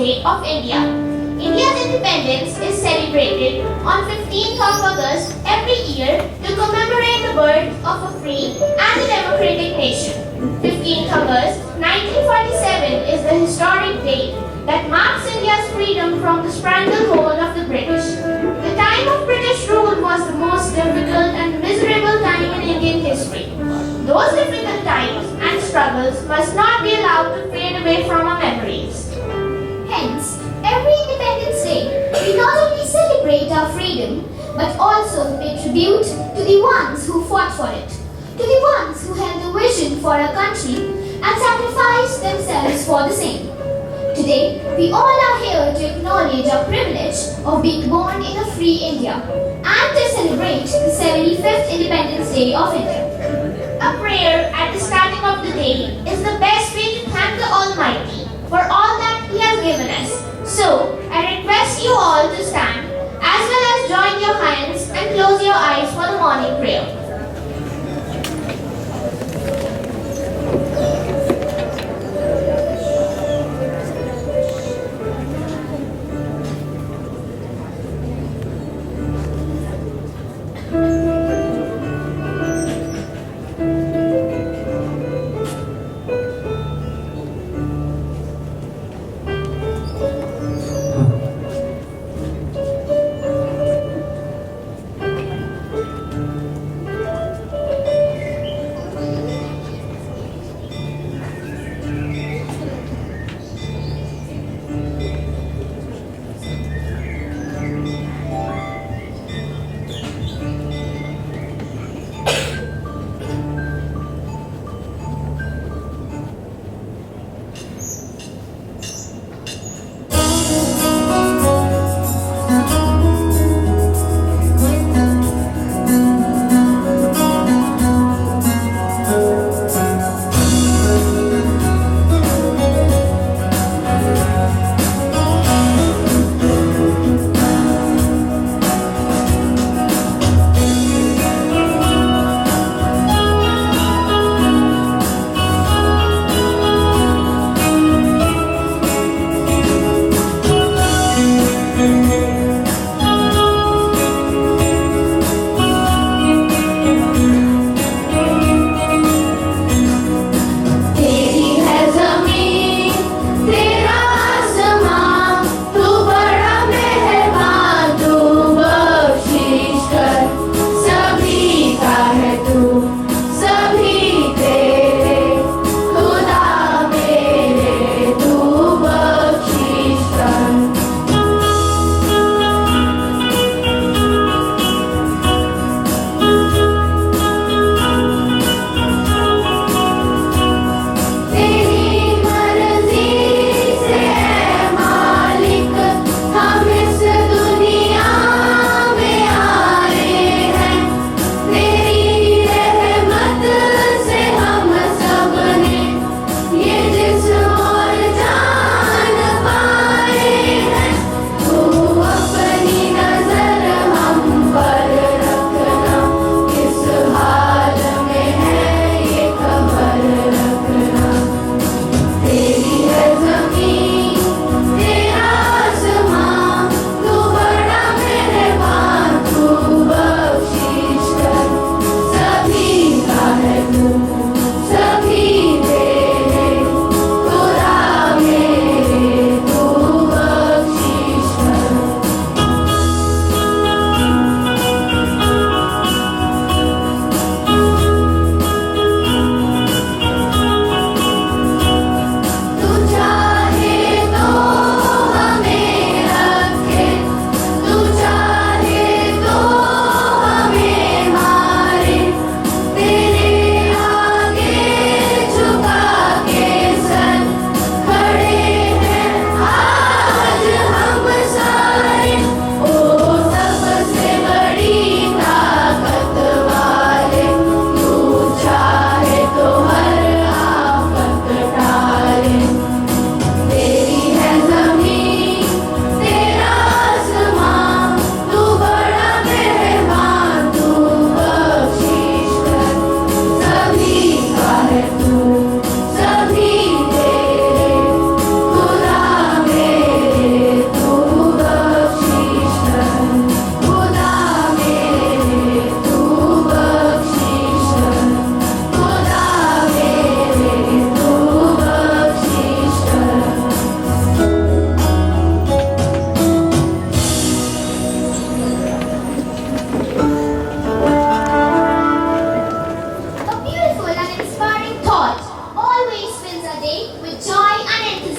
Day of India. India's independence is celebrated on 15th of August every year to commemorate the birth of a free and a democratic nation. 15th August 1947 is the historic date that marks India's freedom from the stranglehold of the British. The time of British rule was the most difficult and miserable time in Indian history. Those difficult times and struggles must not be allowed to fade away from our memories. Hence, every Independence Day, we not only celebrate our freedom, but also pay tribute to the ones who fought for it, to the ones who held the vision for our country and sacrificed themselves for the same. Today, we all are here to acknowledge our privilege of being born in a free India and to celebrate the 75th Independence Day of India. A prayer at the starting of the day is the best way to thank the Almighty for all that He has given us. So, I request you all to stand as well as join your hands and close your eyes for the morning prayer.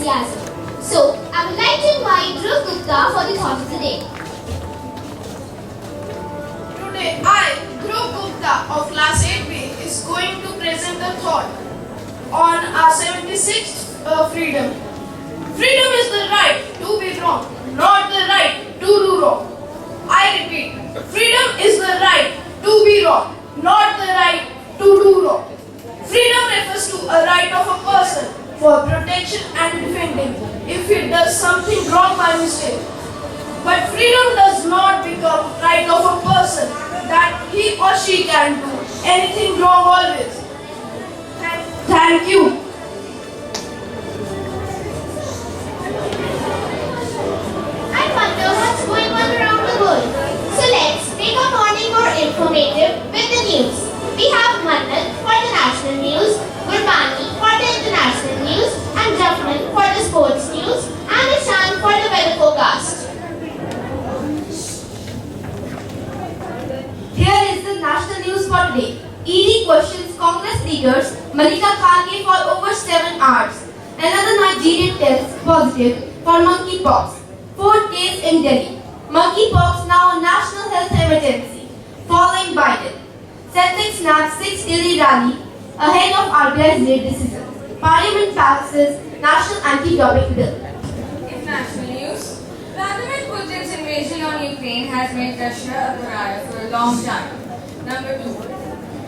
enthusiasm. So, I would like to invite Dhruv Gupta for the thought of the day. Today, I, Dhruv Gupta of Class 8B, is going to present a thought on our 76th freedom. Freedom is the right to be wrong, not the right to do wrong. I repeat, freedom is the right to be wrong, not the right to do wrong. Freedom refers to a right of a person for protection and defending if he does something wrong by mistake. But freedom does not become right of a person that he or she can do anything wrong always. Thank you. I wonder what's going on around the world. So let's make our morning more informative with the news. We have Mannat for the national news, Gurbani for the international news, and Jafnan for the sports news, and Ishan for the weather forecast. Here is the national news for today. ED questions Congress leaders Malika Kharge for over 7 hours. Another Nigerian tests positive for monkeypox. 4th case in Delhi. Monkeypox now a national health emergency. Following Biden. Celtic snaps 6 Delhi rally ahead of RBI's late decision. Parliament passes National Anti-Doping Bill. International news. Vladimir Putin's invasion on Ukraine has made Russia a pariah for a long time. Number 2.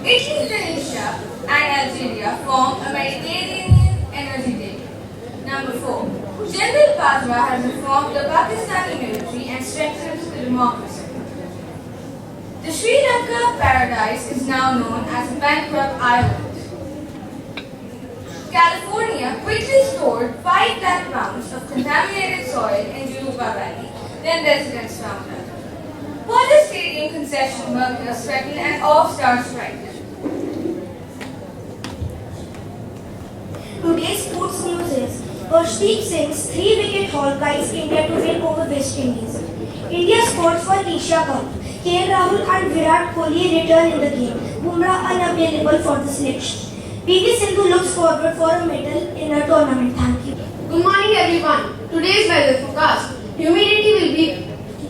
Italy, Tunisia and Algeria form a Mediterranean energy deal. Number 4. General Bajwa has reformed the Pakistani military and strengthened the democracy. The Sri Lanka paradise is now known as a bankrupt island. California quickly stored 5 lakh pounds of contaminated soil in Jurupa Valley, then residents found out. Water Stadium concession workers threaten an all-star strike. Today's sports news is Harshdeep Singh's 3-wicket haul guides India to win over West Indies. India scored for Asia Cup. KL Rahul and Virat Kohli return in the game. Bumrah unavailable for the selection. PV Sindhu looks forward for a medal in a tournament. Thank you. Good morning everyone. Today's weather forecast. Humidity will be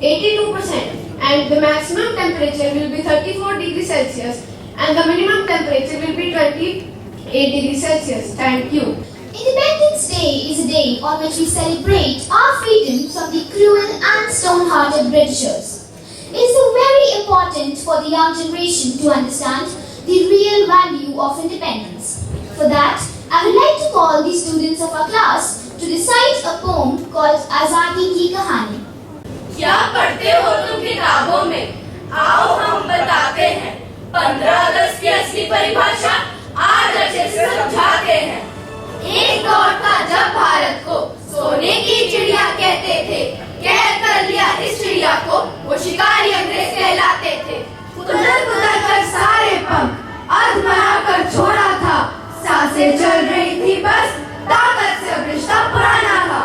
82% and the maximum temperature will be 34 degrees Celsius and the minimum temperature will be 28 degrees Celsius. Thank you. Independence Day is a day on which we celebrate our freedom from the cruel and stone-hearted Britishers. It is very important for the young generation to understand the real value of independence. For that, I would like to call the students of our class to recite a poem called Azadi Ki Kahani. क्या पढ़ते हो तुम किताबों में? आओ हम बताते हैं। 15 अगस्त की असली परिभाषा आज अच्छे से समझाते हैं। एक दौर था जब भारत को सोने की चिड़िया कहते थे। कैद कर लिया इस चिड़िया को वो शिकारी अंग्रेज कहलाते थे। कुदर कुदर कर सारे पंख अर्ध बनाकर छोड़ा था। सांसें चल रही थी बस ताकत से अब रिश्ता पुराना था।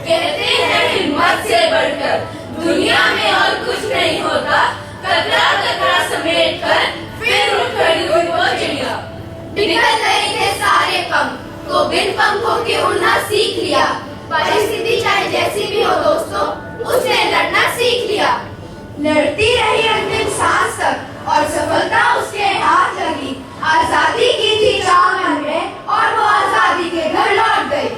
कहते हैं हिम्मत से बढ़कर दुनिया में और कुछ नहीं होता। कतरा कतरा समेट कर फिर उठ खड़ी हुई वो चिड़िया। निकल गए थे सारे पंख तो बिन पंखों के उड़ना सीख लिया। परिस्थिति चाहे जैसी भी हो दोस्तों उसने लड़ना सीख लिया। लड़ती रही अंतिम सांस तक और सफलता उसके हाथ लगी। आजादी की थी चाह मन में और वो आजादी के घर लौट गई।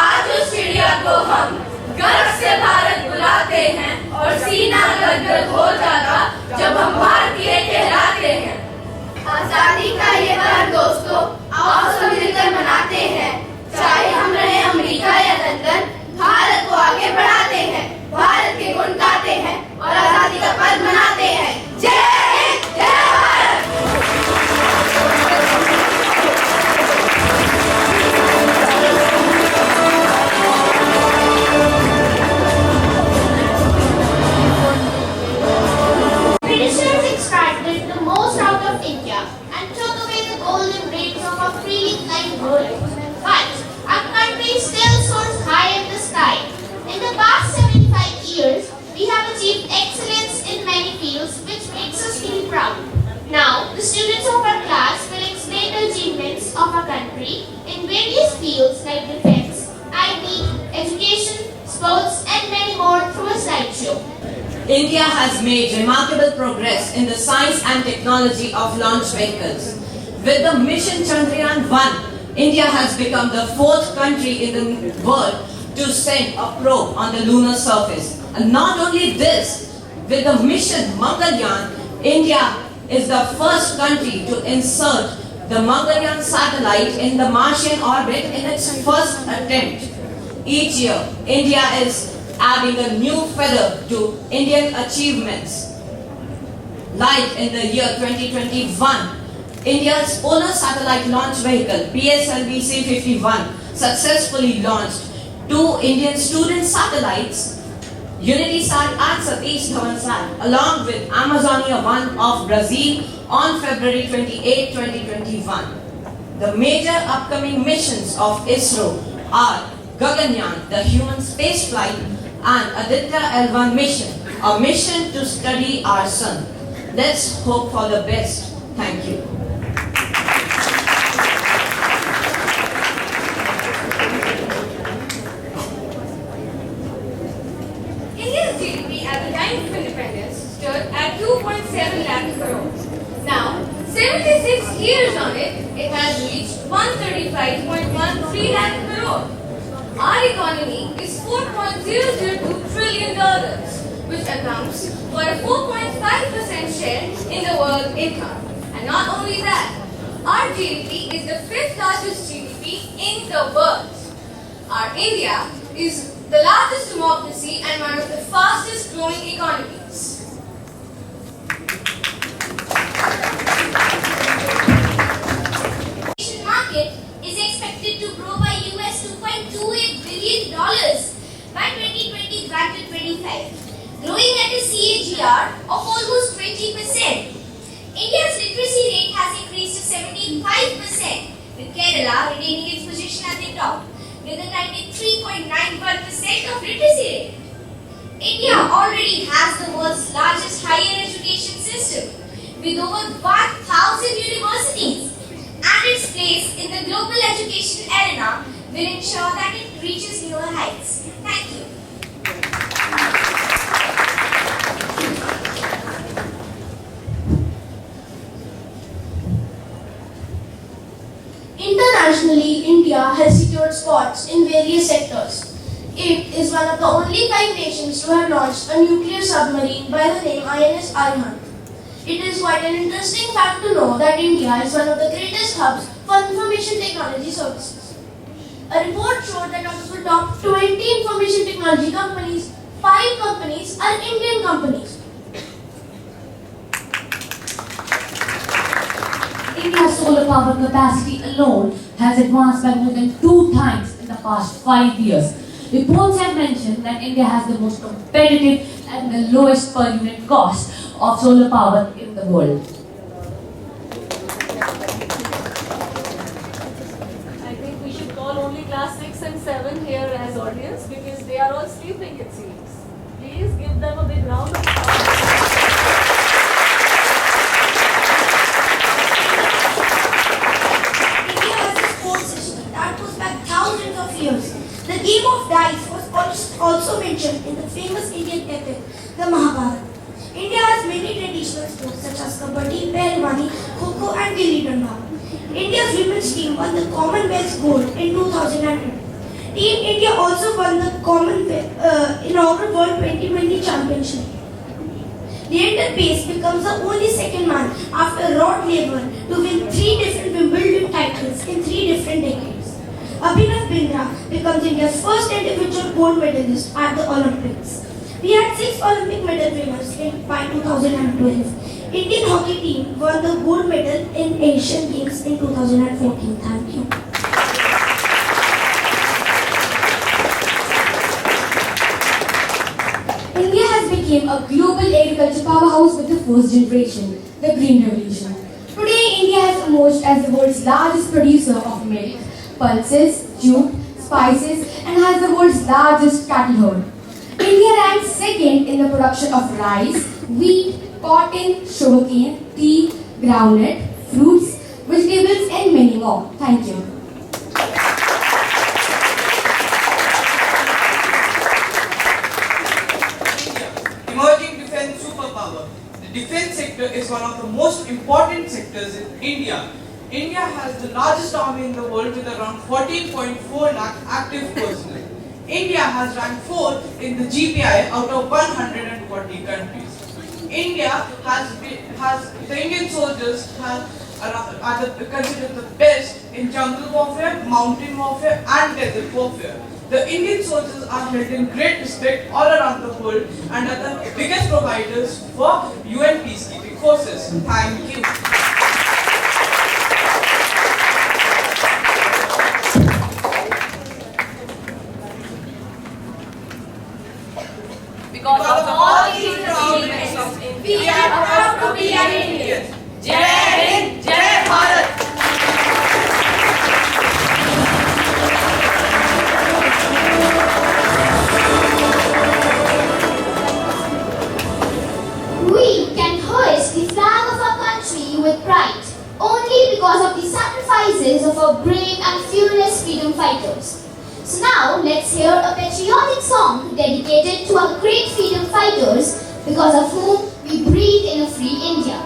आज उस चिड़िया को हम गर्व से भारत बुलाते हैं और सीना गदगद हो जाता जब हम भारतीय कहलाते हैं। आजादी का ये पर्व दोस्तों आओ सब मिलकर मनाते हैं। चाहे हम रहे अमेरिका या लंदन भारत को आगे बढ़ाते हैं। भारत के गुण गाते हैं और आजादी का पर्व मनाते हैं। जय हिंद जय Bharat. Britishers extracted the most out of India and took away the golden rays of a freely flying world. But our country still soars high in the sky. In the past 75 years, we have achieved excellence in many fields which makes us feel proud. Now, the students of our class will explain the achievements of our country in various fields like defense, IT, sports, and many more through a slideshow. India has made remarkable progress in the science and technology of launch vehicles. With the mission Chandrayaan-1, India has become the 4th country in the world to send a probe on the lunar surface. And not only this, with the mission Mangalyaan, India is the first country to insert the Mangalyaan satellite in the Martian orbit in its first attempt. Each year, India is adding a new feather to Indian achievements. Like in the year 2021, India's Polar Satellite Launch Vehicle PSLV C-51 successfully launched 2 Indian student satellites, UnitySat and Satish Dhawansat, along with Amazonia-1 of Brazil on February 28, 2021. The major upcoming missions of ISRO are Gaganyaan, the human spaceflight, and Aditya L1 mission, a mission to study our sun. Let's hope for the best. Thank you. India's GDP at the time of independence stood at 2.7 lakh crores. Now, 76 years on it, it has reached 135.13 lakh crores. Our economy is $4.002 trillion, which accounts for a 4.5% share in the world income. And not only that, our GDP is the 5th largest GDP in the world. Our India is the largest democracy and one of the fastest growing economies. The market is expected to grow by US $2.28 billion by 2021 to 25, growing at a CAGR of almost 20%. India's literacy rate has increased to 75%, with Kerala retaining its position at the top, with a 93.91% of literacy rate. India already has the world's largest higher education system, with over 1,000 universities, and its place in the global education arena will ensure that it reaches newer heights. Thank you. Internationally, India has secured spots in various sectors. It is one of the only 5 nations to have launched a nuclear submarine by the name INS Arihant. It is quite an interesting fact to know that India is one of the greatest hubs for information technology services. A report showed that out of the top 20 information technology companies, 5 companies are Indian companies. India's solar power capacity alone has advanced by more than 2 times in the past 5 years. Reports have mentioned that India has the most competitive and the lowest per unit cost of solar power in the world. I think we should call only class 6 and 7 here as audience because they are all sleeping, it seems. Please give them a big round of applause. Years. The game of dice was also mentioned in the famous Indian epic, the Mahabharata. India has many traditional sports such as Kabaddi, Pehlwani, Kho-Kho and Gilli Danda. India's women's team won the Commonwealth Gold in 2002. Team India also won the inaugural World 2020 Championship. Leander Pace becomes the only second man after Rod Laver to win 3 different Wimbledon titles in 3 different decades. Abhinav Bindra becomes India's first individual gold medalist at the Olympics. We had 6 Olympic medal winners by 2012. Indian hockey team won the gold medal in Asian Games in 2014. Thank you. India has become a global agriculture powerhouse with the first generation, the Green Revolution. Today, India has emerged as the world's largest producer of milk, pulses, jute, spices, and has the world's largest cattle herd. India ranks second in the production of rice, wheat, cotton, sugarcane, tea, groundnut, fruits, vegetables, and many more. Thank you. is one of the most important sectors in India. India has the largest army in the world with around 14.4 lakh active personnel. India has ranked 4th in the GPI out of 140 countries. The Indian soldiers are considered the best in jungle warfare, mountain warfare and desert warfare. The Indian soldiers are held in great respect all around the world and are the biggest providers for UN peacekeeping forces. Thank you. Because of all these achievements, we are proud to be an Indian. Jai Hind, Jai Bharat. We can hoist the flag of our country with pride only because of the sacrifices of our brave and fearless freedom fighters. So now let's hear a patriotic song dedicated to our great freedom fighters because of whom we breathe in a free India.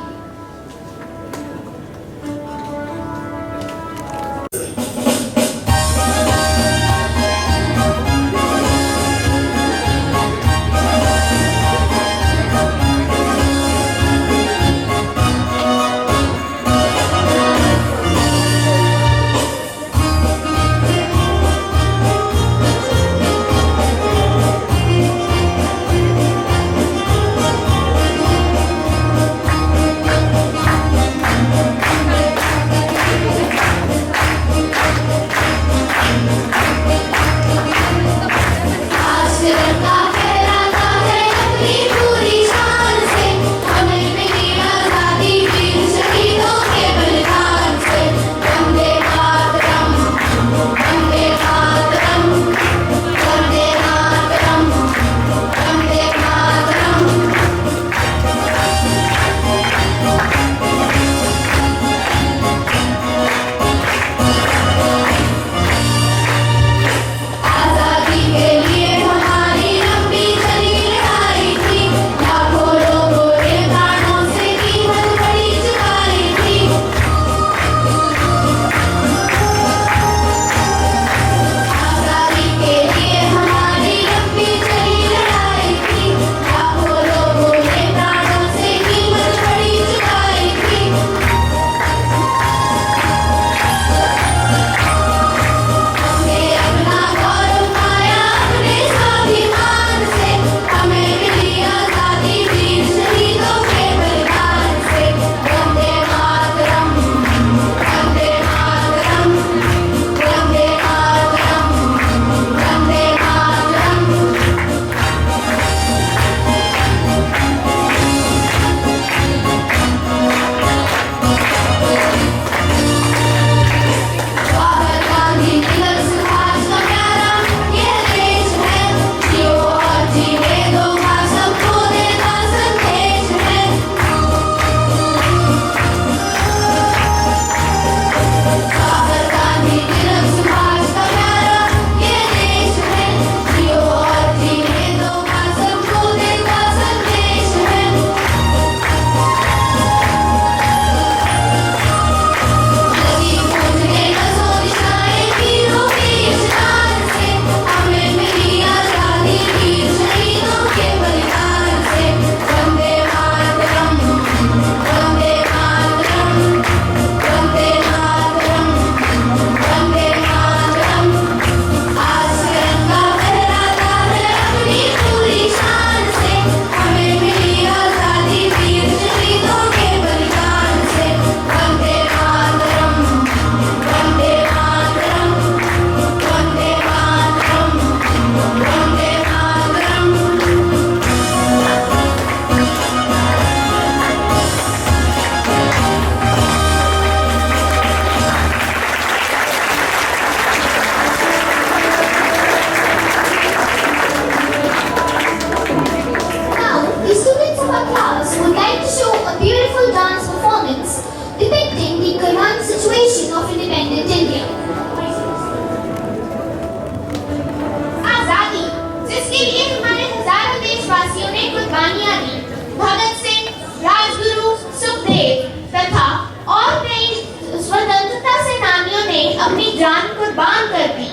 जान कुर्बान कर दी।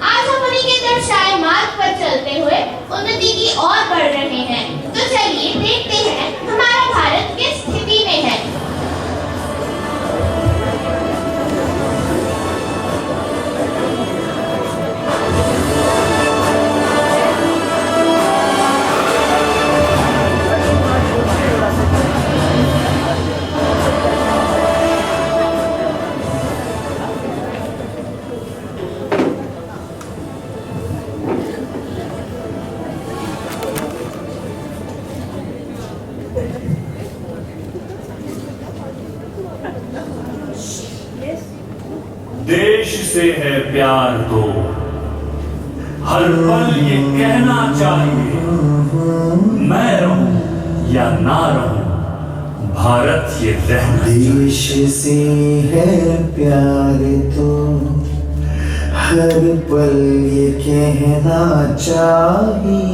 आज हम उन्हीं के दर्शाए मार्ग पर चलते हुए उन्नति की ओर बढ़ रहे हैं। तो चलिए देखते हैं हमारा भारत किस स्थिति में है। देश से है प्यार तो हर पल ये कहना चाहिए, मैं रहूं या ना रहूं भारत ये रहना। देश से है प्यार तो हर पल ये कहना चाहिए,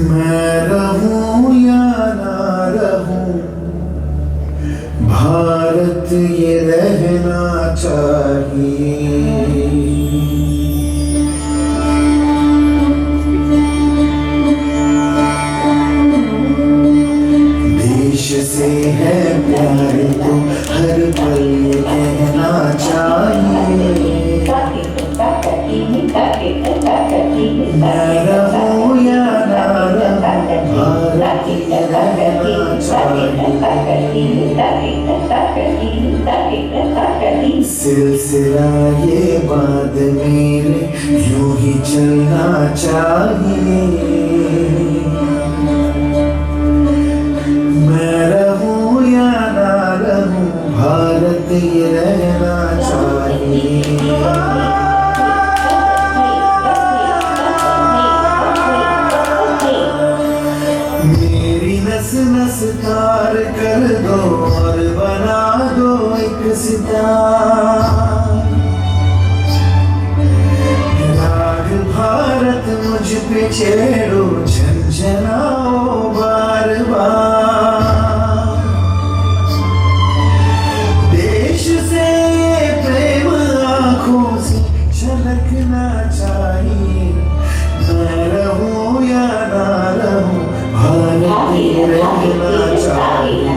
मैं रहूं या ना रहूं भारत ये रहना चाहिए। देश से है प्यार तो हर पल ये कहना चाहिए, मैं रहूं या ना रहूं भारत ये रहना चाहिए। सिलसिला ये बात मेरे यूं ही चलना चाहिए, मैं रहूं या ना रहूं भारत ये रहना चाहिए। मेरी नस नस तार कर दो और बना दो एक सितार, राग भारत मुझ पे छेड़ो झंझनाओ बार बार। देश से प्रेम आंखों से झलकना चाहिए, मैं रहूं या ना रहूं भारत ये रहना चाहिए।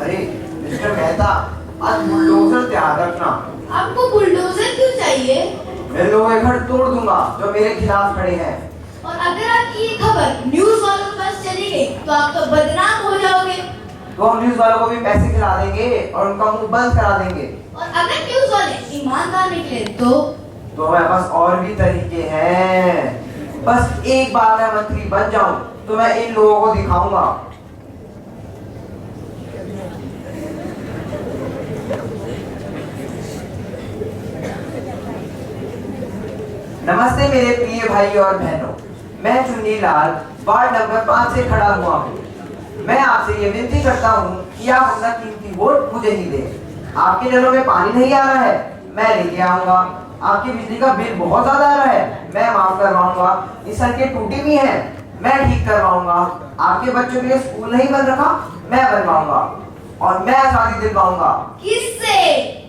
अरे मिस्टर मेहता, आज बुलडोजर तैयार रखना। आपको बुलडोजर क्यों चाहिए? मैं लोगों के घर तोड़ दूंगा जो मेरे खिलाफ खड़े हैं। और अगर आपकी ये खबर न्यूज वालों के पास चली गई तो आप तो बदनाम हो जाओगे। तो हम न्यूज वालों को भी पैसे खिला देंगे और उनका मुंह बंद करा देंगे। और अगर न्यूज वाले ईमानदार निकले तो हमारे पास और भी तरीके हैं। बस एक बार मैं मंत्री बन जाऊं तो मैं इन लोगों को दिखाऊंगा। नमस्ते मेरे प्रिय भाई और बहनों, मैं चुन्नी लाल वार्ड नंबर 5 से खड़ा हुआ हूँ। मैं आपसे ये विनती करता हूँ कि आप अपना कीमती वोट मुझे ही दें। आपके नलों में पानी नहीं आ रहा है, मैं लेके आऊंगा। आपकी बिजली का बिल बहुत ज्यादा आ रहा है, मैं माफ करवाऊंगा। ये सड़कें टूटी हुई हैं, मैं ठीक करवाऊंगा। आपके बच्चों के लिए स्कूल नहीं बन रखा, मैं बनवाऊंगा। और मैं आजादी दिलवाऊंगा। किससे?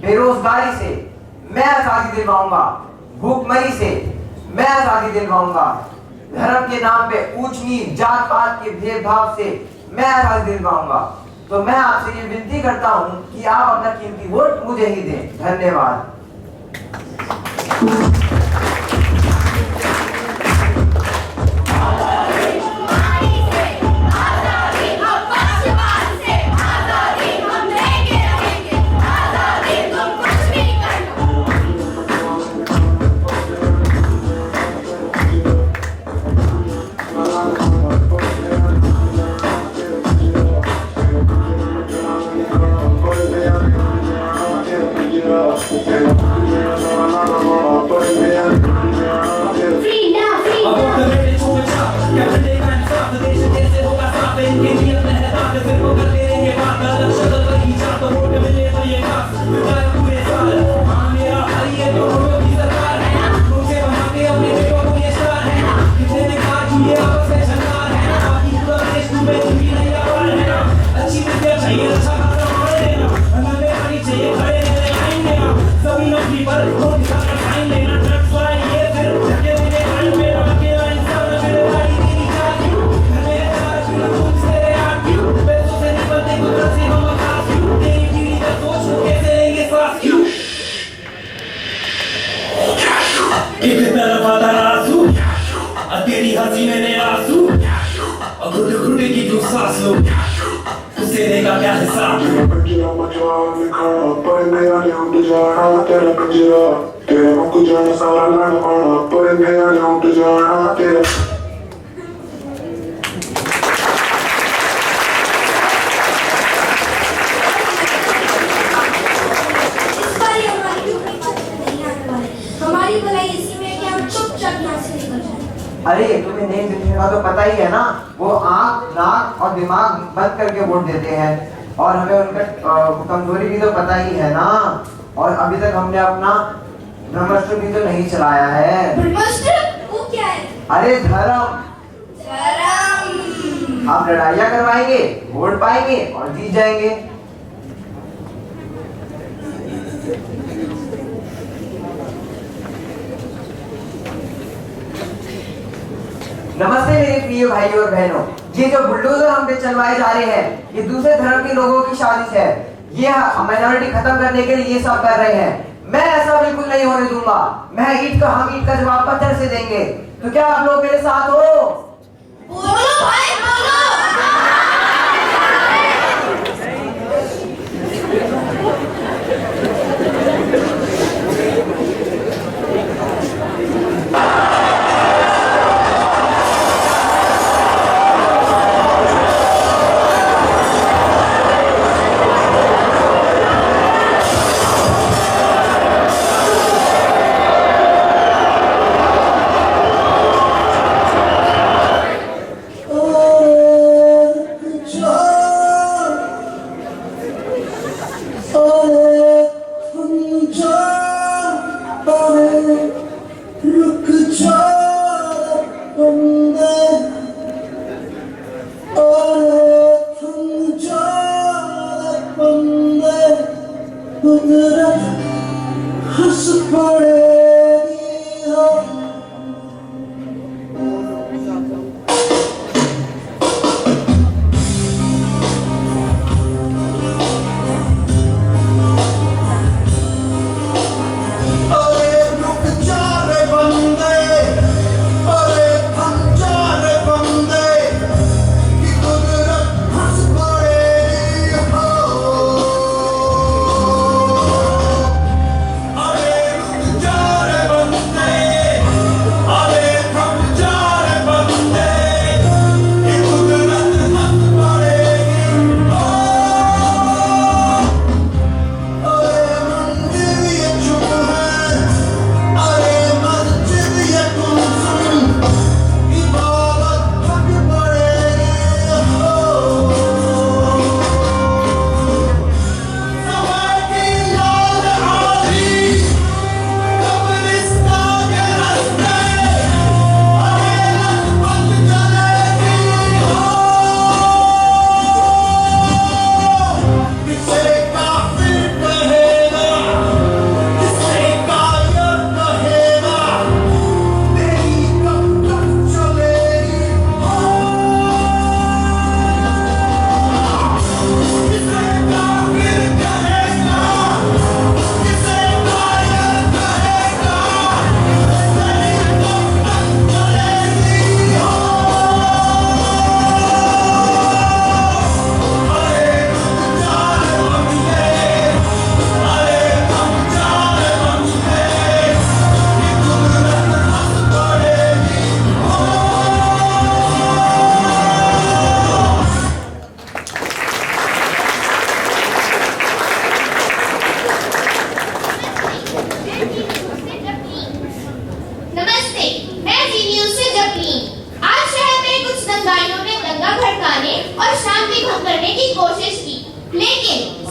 बेरोजगारी से मैं आजादी दिलवाऊंगा। भूखमरी से मैं आजादी दिलवाऊंगा। धर्म के नाम पे ऊंच नीच जात पात के भेदभाव से मैं आजादी दिलवाऊंगा। तो मैं आपसे ये विनती करता हूँ कि आप अपना कीमती वोट मुझे ही दें। धन्यवाद। But हंसी मेरे आंसू और घुटे की जो सांस लो उसे देगा क्या हिसाब हमारी भलाई इसी में कि हम चुपचाप यहाँ से निकल जाएं। अरे तुम्हें नहीं दिखने का तो पता ही है ना, वो आँख नाक और दिमाग बंद करके वोट देते हैं और हमें उनका कमजोरी भी तो पता ही है ना। और अभी तक हमने अपना ब्रह्मास्त्र भी तो नहीं चलाया है। ब्रह्मास्त्र वो क्या है? अरे धर्म। धर्म। आप लड़ाइयाँ करवाएंगे, वोट पाएंगे और जीत जाएंगे। नमस्ते मेरे प्रिय भाई और बहनों, ये जो बुलडोजर हम पे चलवाए जा रहे हैं ये दूसरे धर्म के लोगों की साजिश है। ये माइनॉरिटी खत्म करने के लिए ये सब कर रहे हैं। मैं ऐसा बिल्कुल नहीं होने दूंगा। हम ईट का जवाब पत्थर से देंगे। तो क्या आप लोग मेरे साथ हो? बोलो भाई बोलो।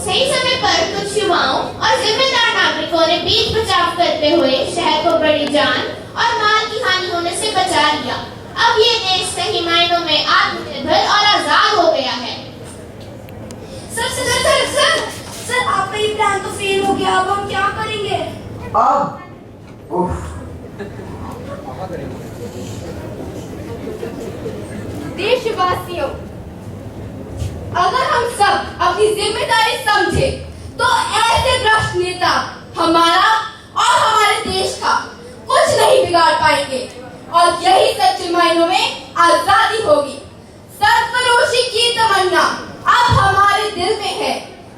सही समय पर कुछ युवाओं और जिम्मेदार नागरिकों ने बीच बचाव करते हुए शहर को बड़ी जान और माल की हानि होने से बचा लिया। अब ये देश सही मायनों में आत्मनिर्भर और आजाद हो गया है। सर आपका ये प्लान तो फेल हो गया, अब हम क्या करेंगे? देशवासियों, अगर हम सब अपनी जिम्मेदारी समझे तो ऐसे भ्रष्ट नेता हमारा और हमारे देश का कुछ नहीं बिगाड़ पाएंगे और यही सच्ची महीनों में आजादी होगी। सरफरोशी की तमन्ना अब हमारे दिल में है,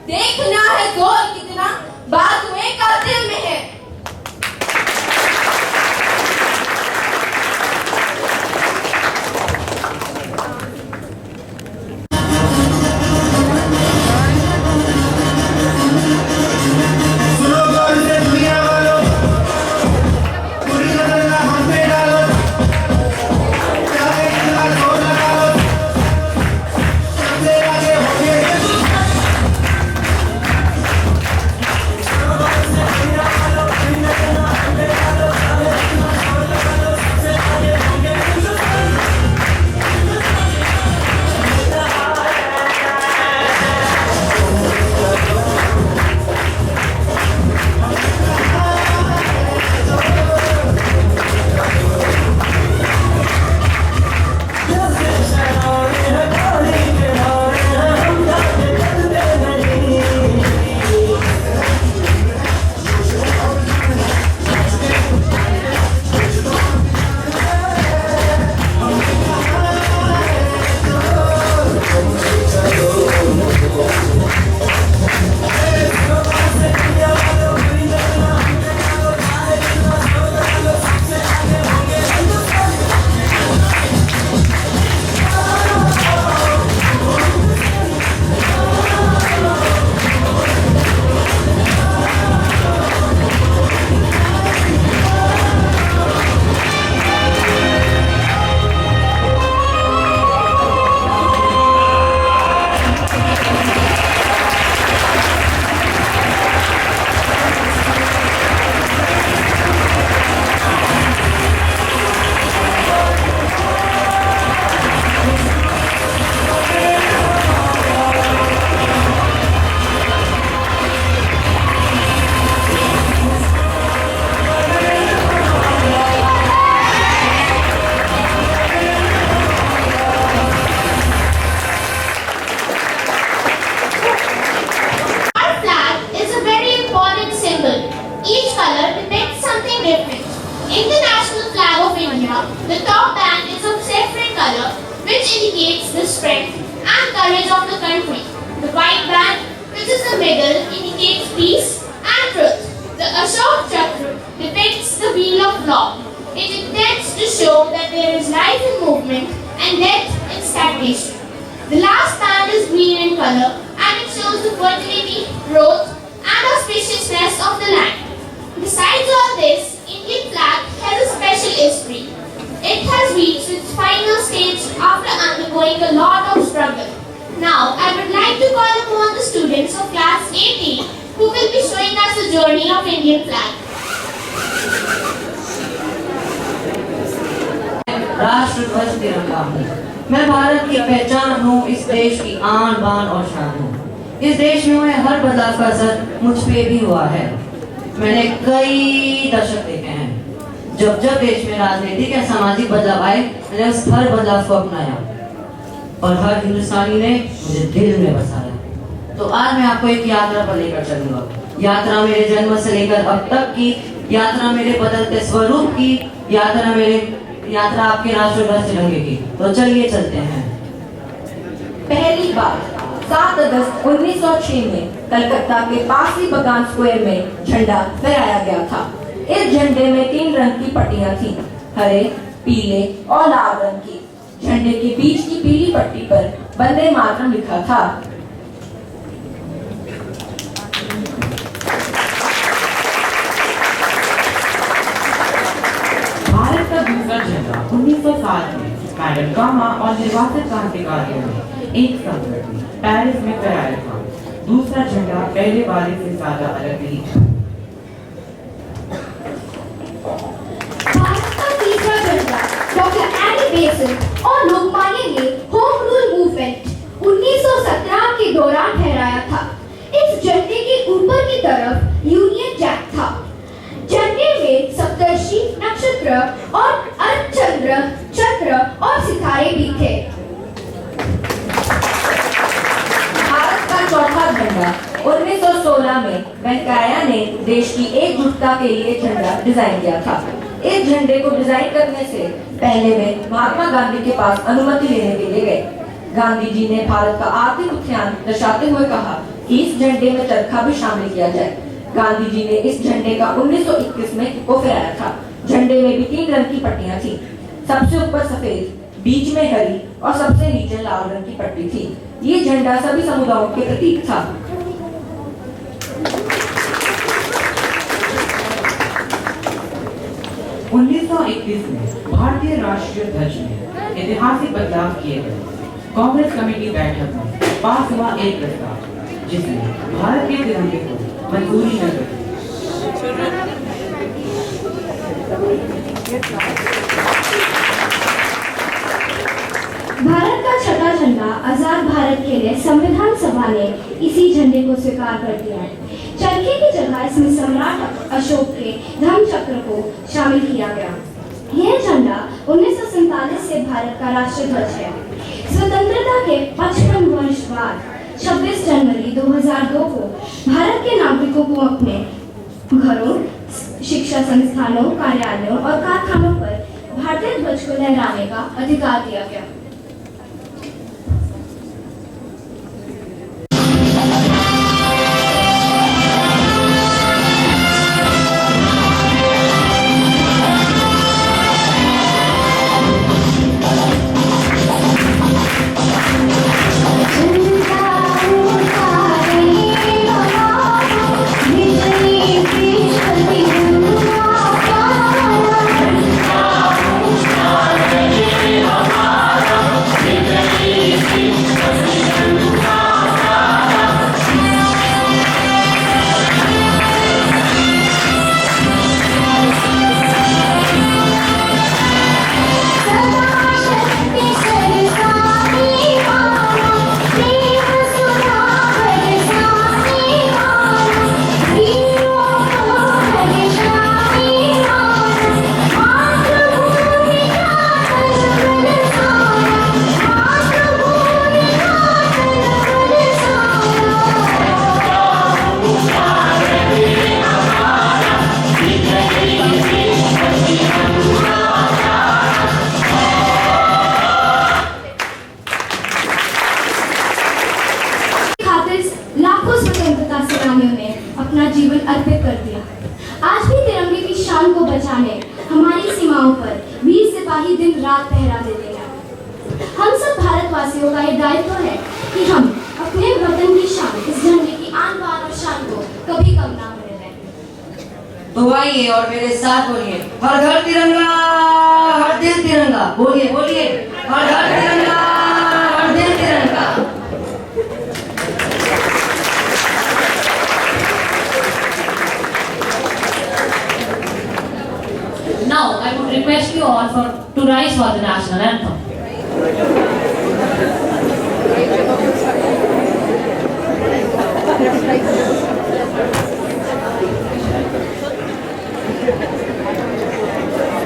देखना है जोर कितना बाजुए का दिल में है। The top band is of saffron color, which indicates the strength and courage of the country. The white band, which is the middle, indicates peace and truth. The Ashok Chakra depicts the wheel of law. It intends to show that there is life in movement and death in stagnation. The last band is green in color and it shows the fertility, growth and auspiciousness of the land. Besides all this, Indian flag has a special history. It has reached its final stage after undergoing a lot of struggle. Now, I would like to call upon the students of class 80 who will be showing us the journey of Indian flag. राष्ट्रध्वज तिरंगा हूँ, मैं भारत की पहचान हूँ, इस देश की आन बान और शान हूँ। इस देश में हुए हर बदलाव का असर मुझ पे भी हुआ है। मैंने कई दशक देखे हैं। जब जब देश में राजनीतिक या सामाजिक बदलाव आए, मैंने उस हर बदलाव को अपनाया और हर हिंदुस्तानी ने मुझे दिल में बसाया। तो आज मैं आपको एक यात्रा पर लेकर चलूंगा। यात्रा मेरे जन्म से लेकर अब तक की, यात्रा मेरे बदलते स्वरूप की, यात्रा आपके राष्ट्रध्वज तिरंगे की। तो चलिए चलते हैं। पहली बार 7 अगस्त 1906 में कलकत्ता के पासी बगान स्क्वायर में झंडा फहराया गया था। इस झंडे में 3 रंग की पट्टियां थीं, हरे, पीले और लाल रंग की। झंडे के बीच की पीली पट्टी पर वंदे मातरम लिखा था। भारत का दूसरा झंडा 1907 में मैडम गामा और निर्वासित क्रांतिकारियों ने एक संग पेरिस में फहराया था। दूसरा झंडा पहले वाले से ज्यादा अलग नहीं था। भारत का तीसरा झंडा डॉक्टर एनी बेसेंट और लोकमान्य ने होम रूल मूवमेंट 1917 के दौरान फहराया था। इस झंडे के ऊपर की तरफ यूनियन जैक था। झंडे में सप्तर्षि नक्षत्र और अर्धचंद्र चक्र और सितारे भी थे। भारत का चौथा झंडा 1916 में वेंकैया ने देश की एकजुटता के लिए झंडा डिजाइन किया था। इस झंडे को डिजाइन करने से पहले वे महात्मा गांधी के पास अनुमति लेने के लिए गए। गांधी जी ने भारत का आर्थिक उत्थान दर्शाते हुए कहा कि इस झंडे में चरखा भी शामिल किया जाए। गांधी जी ने इस झंडे का 1921 में इको फहराया था। झंडे में भी 3 रंग की पट्टियां थी। सबसे ऊपर सफेद, बीच में हरी और सबसे नीचे लाल रंग की पट्टी थी। ये झंडा सभी समुदायों के प्रतीक था। उन्नीस में भारतीय राष्ट्रीय ध्वज में ऐतिहासिक बदलाव किए गए। कांग्रेस कमेटी बैठक में पास हुआ एक प्रस्ताव जिसमें भारत के तिरंगे को मंजूरी न दी। भारत का छठा झंडा आजाद भारत के लिए संविधान सभा ने इसी झंडे को स्वीकार कर दिया। चरखे की जगह इसमें सम्राट अशोक के धर्म चक्र को शामिल किया गया। यह झंडा 1947 से भारत का राष्ट्रीय ध्वज है। स्वतंत्रता के 55 वर्ष बाद 26 जनवरी 2002 को भारत के नागरिकों को अपने घरों, शिक्षा संस्थानों, कार्यालयों और कारखानों पर भारतीय ध्वज को लहराने का अधिकार दिया गया। लाखों स्वतंत्रता सेनानियों ने अपना जीवन अर्पित कर दिया। आज भी तिरंगे की शान को बचाने हमारी सीमाओं पर वीर सिपाही दिन रात पहरा देते हैं। हम सब भारतवासियों का ये दायित्व है कि हम अपने वतन की शान, इस झंडे की आन बान और शान को कभी कम ना होने दें। तो आइए और मेरे साथ बोलिए, हर घर तिरंगा, हर दिल तिरंगा। बोलिए बोलिए, हर घर तिरंगा, हर दिल तिरंगा। Now I would request you all to rise for the national anthem.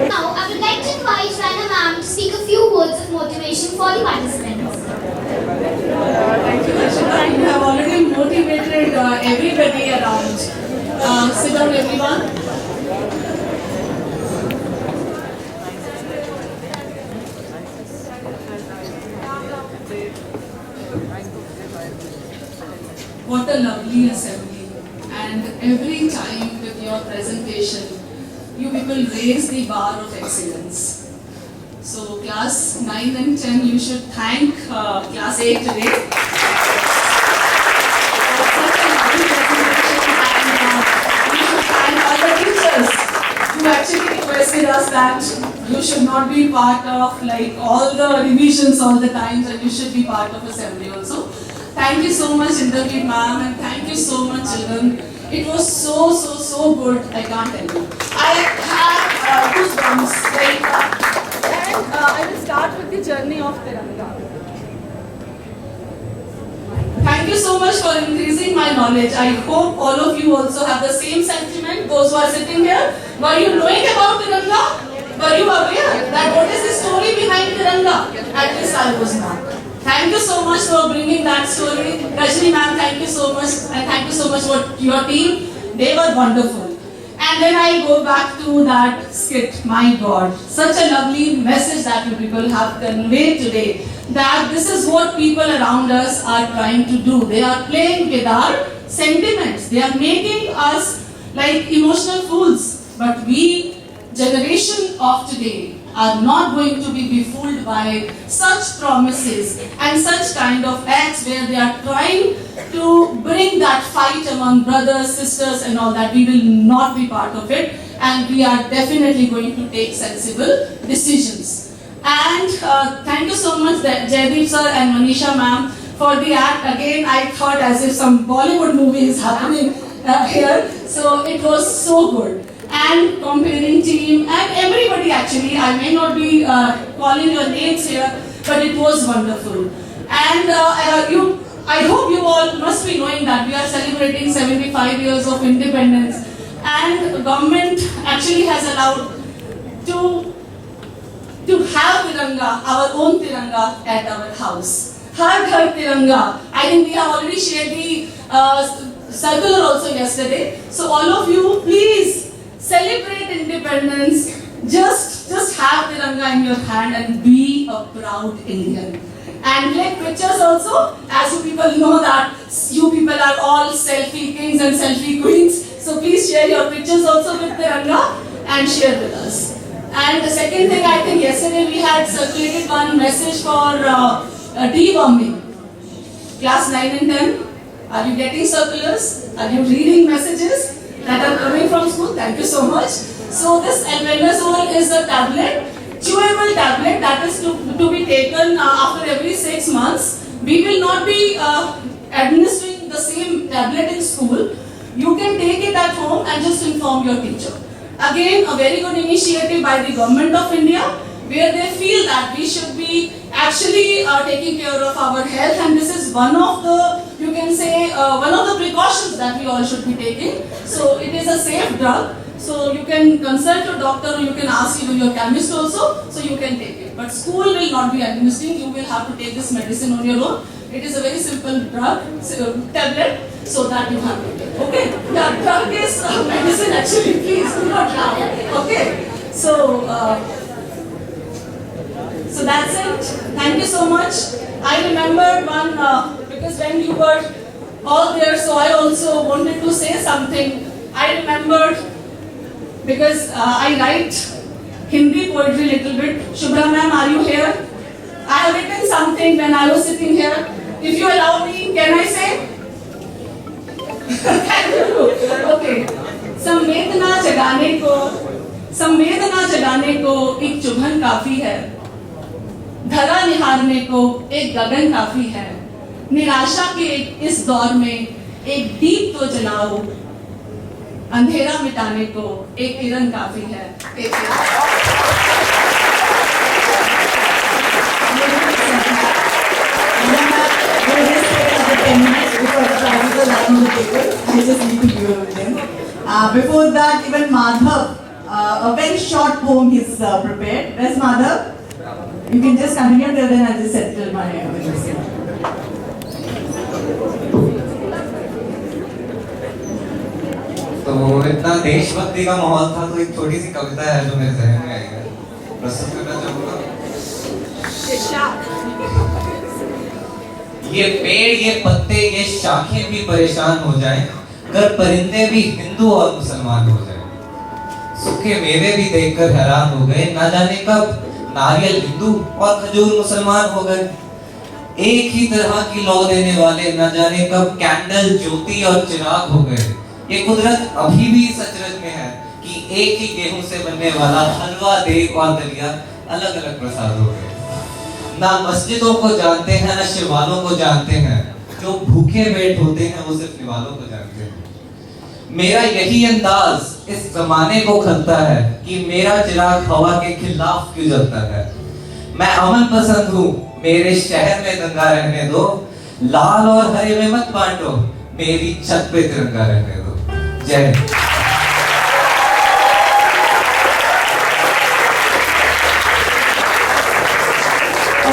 Now I would like to invite Rana ma'am to speak a few words of motivation for the participants. Thank you, Ashita. You have already motivated everybody around. Sit down, everyone. What a lovely assembly. And every time with your presentation, you people raise the bar of excellence. So class 9 and 10, you should thank class 8 today. Such a lovely presentation, and you should thank all the teachers who actually requested us that you should not be part of like all the revisions all the times, and you should be part of assembly also. Thank you so much, Inderjeet ma'am, and thank you so much, children. It was so good. I can't tell you. I have goosebumps. I will start with the journey of Tiranga. Thank you so much for increasing my knowledge. I hope all of you also have the same sentiment. Those who are sitting here, were you knowing about Tiranga? Were you aware that what is the story behind Tiranga? At least I was not. Thank you so much for bringing that story. Rajni ma'am, thank you so much. And thank you so much for your team. They were wonderful. And And then I go back to that skit. My God, such a lovely message that you people have conveyed today. That this is what people around us are trying to do. They are playing with our sentiments. They are making us like emotional fools. But we, generation of today, are not going to be befooled by such promises and such kind of acts where they are trying to bring that fight among brothers, sisters and all that. We will not be part of it, and we are definitely going to take sensible decisions. And thank you so much Jaideep sir and Manisha ma'am for the act. Again, I thought as if some Bollywood movie is happening here. So it was so good. And comparing team and everybody actually, I may not be calling your names here, but it was wonderful. And I hope you all must be knowing that we are celebrating 75 years of independence, and the government actually has allowed to have Tiranga, our own Tiranga at our house. Har Ghar Tiranga. I think we have already shared the circular also yesterday. So all of you, please celebrate independence. Just have Tiranga in your hand and be a proud Indian. And take pictures also, as you people know that you people are all selfie kings and selfie queens. So please share your pictures also with Tiranga and share with us. And the second thing, I think yesterday we had circulated one message for deworming. Class 9 and 10, are you getting circulars? Are you reading messages that are coming from school? Thank you so much. So this albendazole is a tablet, chewable tablet that is to be taken after every 6 months. We will not be administering the same tablet in school. You can take it at home and just inform your teacher. Again, a very good initiative by the Government of India, where they feel that we should be actually taking care of our health, and this is one of the, you can say, one of the precautions that we all should be taking. So it is a safe drug, so you can consult your doctor, or you can ask even your chemist also, so you can take it. But school will not be administering, you will have to take this medicine on your own. It is a very simple drug, tablet, so that you have to take. Okay? Yeah, drug is medicine actually, please do not laugh. Okay? So that's it. Thank you so much. I remembered one, because when you were all there, so I also wanted to say something. I remembered, because I write Hindi poetry little bit. Shubhra ma'am, are you here? I have written something when I was sitting here. If you allow me, can I say? Thank you. Okay. संवेदना जगाने को एक चुभन काफी है, धरा निहारने को एक गगन काफी है, निराशा के इस दौर में एक दीप तो जलाओ, अंधेरा मिटाने को एक किरण काफी है. I just need to give it with him. Before that, even Madhav, a very short poem he's prepared. Where's Madhav? You can just continue till then. I'll just settle my music. तो इतना देशभक्ति का माहौल था, तो एक छोटी सी कविता है जो मेरे जहन में आई है, प्रस्तुत करना चाहूँगा. ये पेड़, ये पत्ते, ये शाखें भी परेशान हो जाएं, अगर परिंदे भी हिंदू और मुसलमान हो जाएं. सूखे मेवे भी देखकर हैरान हो गए, ना जाने कब नारियल हिंदू और खजूर मुसलमान हो गए. एक ही तरह की लौ देने वाले ना जाने कब कैंडल, ज्योति और चिराग हो गए. ये कुदरत अभी भी इस अचरज में है कि एक ही गेहूं से बनने वाला हलवा, देग और दलिया अलग अलग प्रसाद हो गए. ना मस्जिदों को जानते हैं, ना शिवालों को जानते हैं, जो भूखे पेट होते हैं वो सिर्फ निवालों को जानते हैं. मेरा यही अंदाज इस जमाने को खलता है कि मेरा चिराग हवा के खिलाफ क्यों जलता है. मैं अमन पसंद हूँ, मेरे शहर में दंगा रहने दो, लाल और हरे में मत बांटो, मेरी छत पे तिरंगा रहने दो. जय Hind.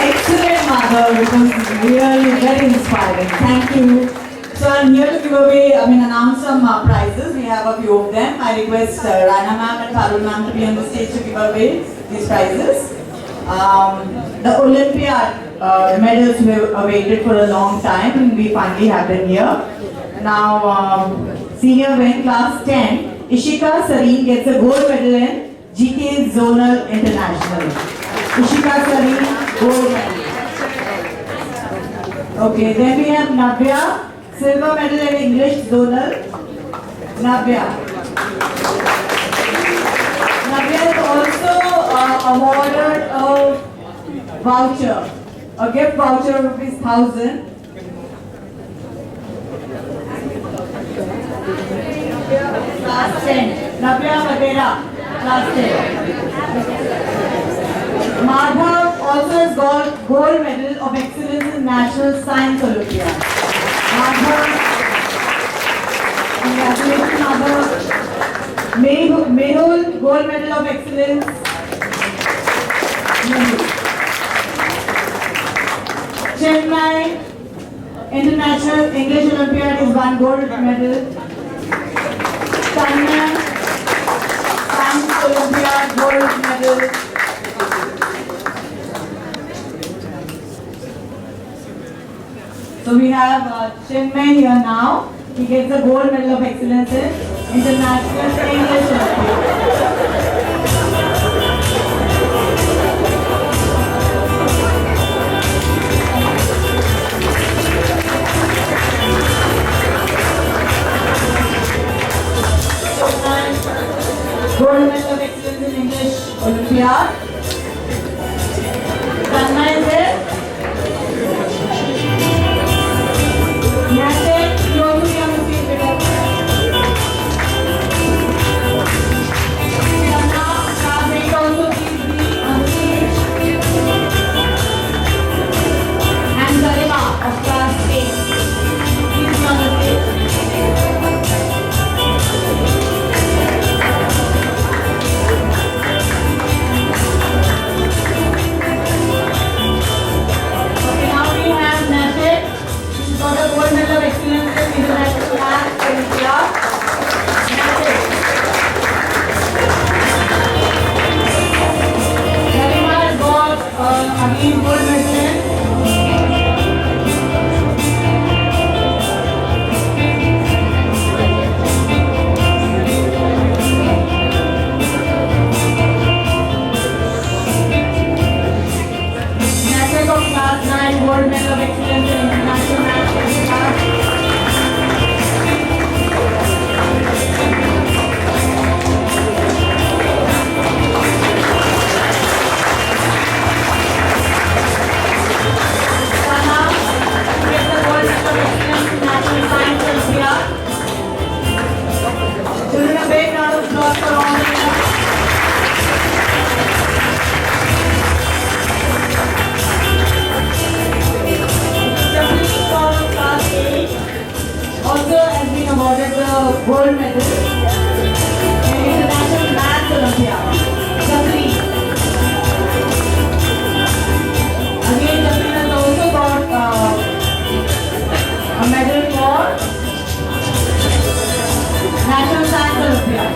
Excellent, Madhav. It was really very inspiring. Thank you. So I'm here to give away, announce some prizes. We have a few of them. I request Rana ma'am and Parul ma'am to be on the stage to give away these prizes. The Olympiad medals were awaited for a long time and we finally have them here. Now, senior when class 10, Ishika Sareen gets a gold medal in GK Zonal International. Ishika Sareen, gold medal. Okay, then we have Navya, silver medal in English Zonal. Navya. Navya is also awarded a voucher, a gift voucher of ₹1,000. Class 10, Navya Madera, class 10. Madhav also has got gold medal of excellence in National Science Olympiad. Madhav, congratulations Madhav. Mehul, gold medal of excellence. Chennai, International English Olympiad is one gold medal. China, Science Olympiad, gold medal. So we have Chinmay here now. He gets the gold medal of excellence in International English Olympiad. Gold medal of excellence in English Olympiad. Tanmay is there. Nashik, you also be on the stage with us. Shanna, Kaveri also please be on the stage. And Garima of class 8. Please be on the stage. Got a gold medal of excellence in International Maths Olympiad. Garima has got again gold medal. Nashik of class 9 gold medal of excellence in International Maths. Children, a big round of applause for all of them. Class 8 also has been awarded the gold medal in International Maths Olympiad. Jabri. Again, Jabri has also got a medal for National Science Olympiad.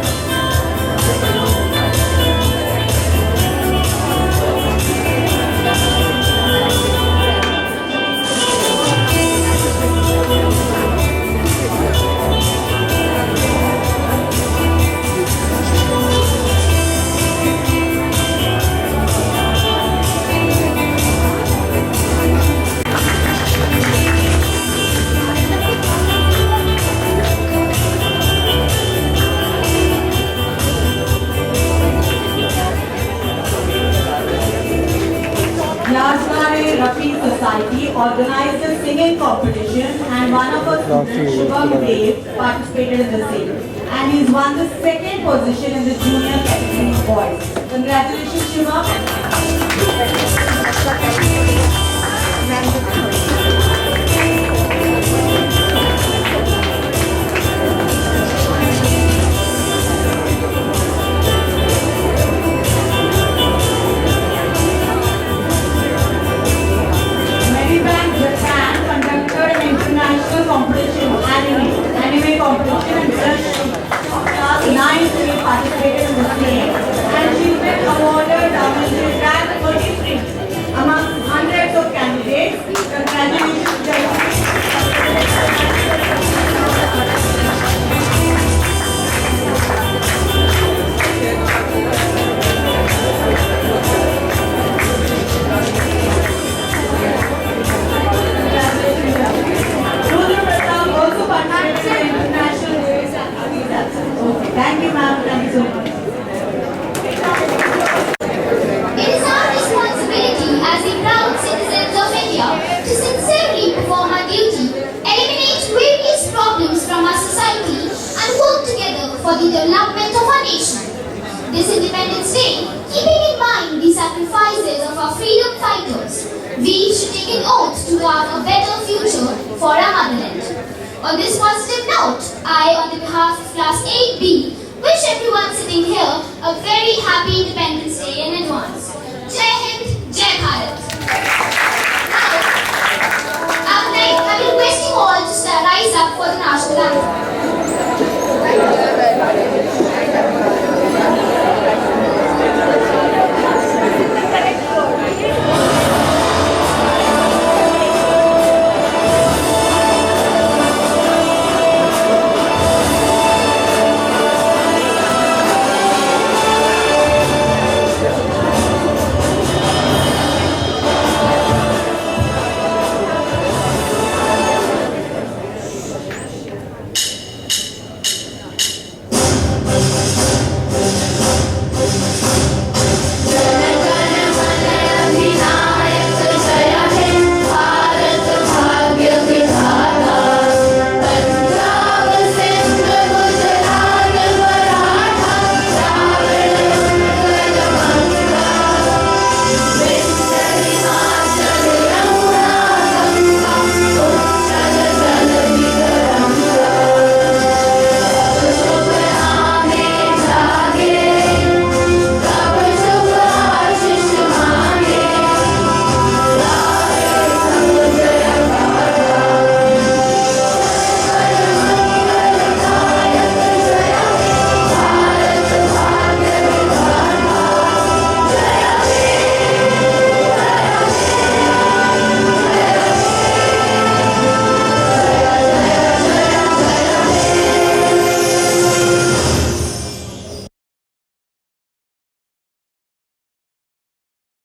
Yasmane Rafi Society organized a singing competition and one of our students, Shubham Dev, participated in the same. And he's won the second position in the junior category boys. Congratulations, Shubham. Medibank Japan conducted an international competition development of our nation. This Independence Day, keeping in mind the sacrifices of our freedom fighters, we should take an oath to carve a better future for our motherland. On this positive note, I, on the behalf of Class 8B, wish everyone sitting here a very happy Independence Day in advance. Jai Hind, Jai Bharat.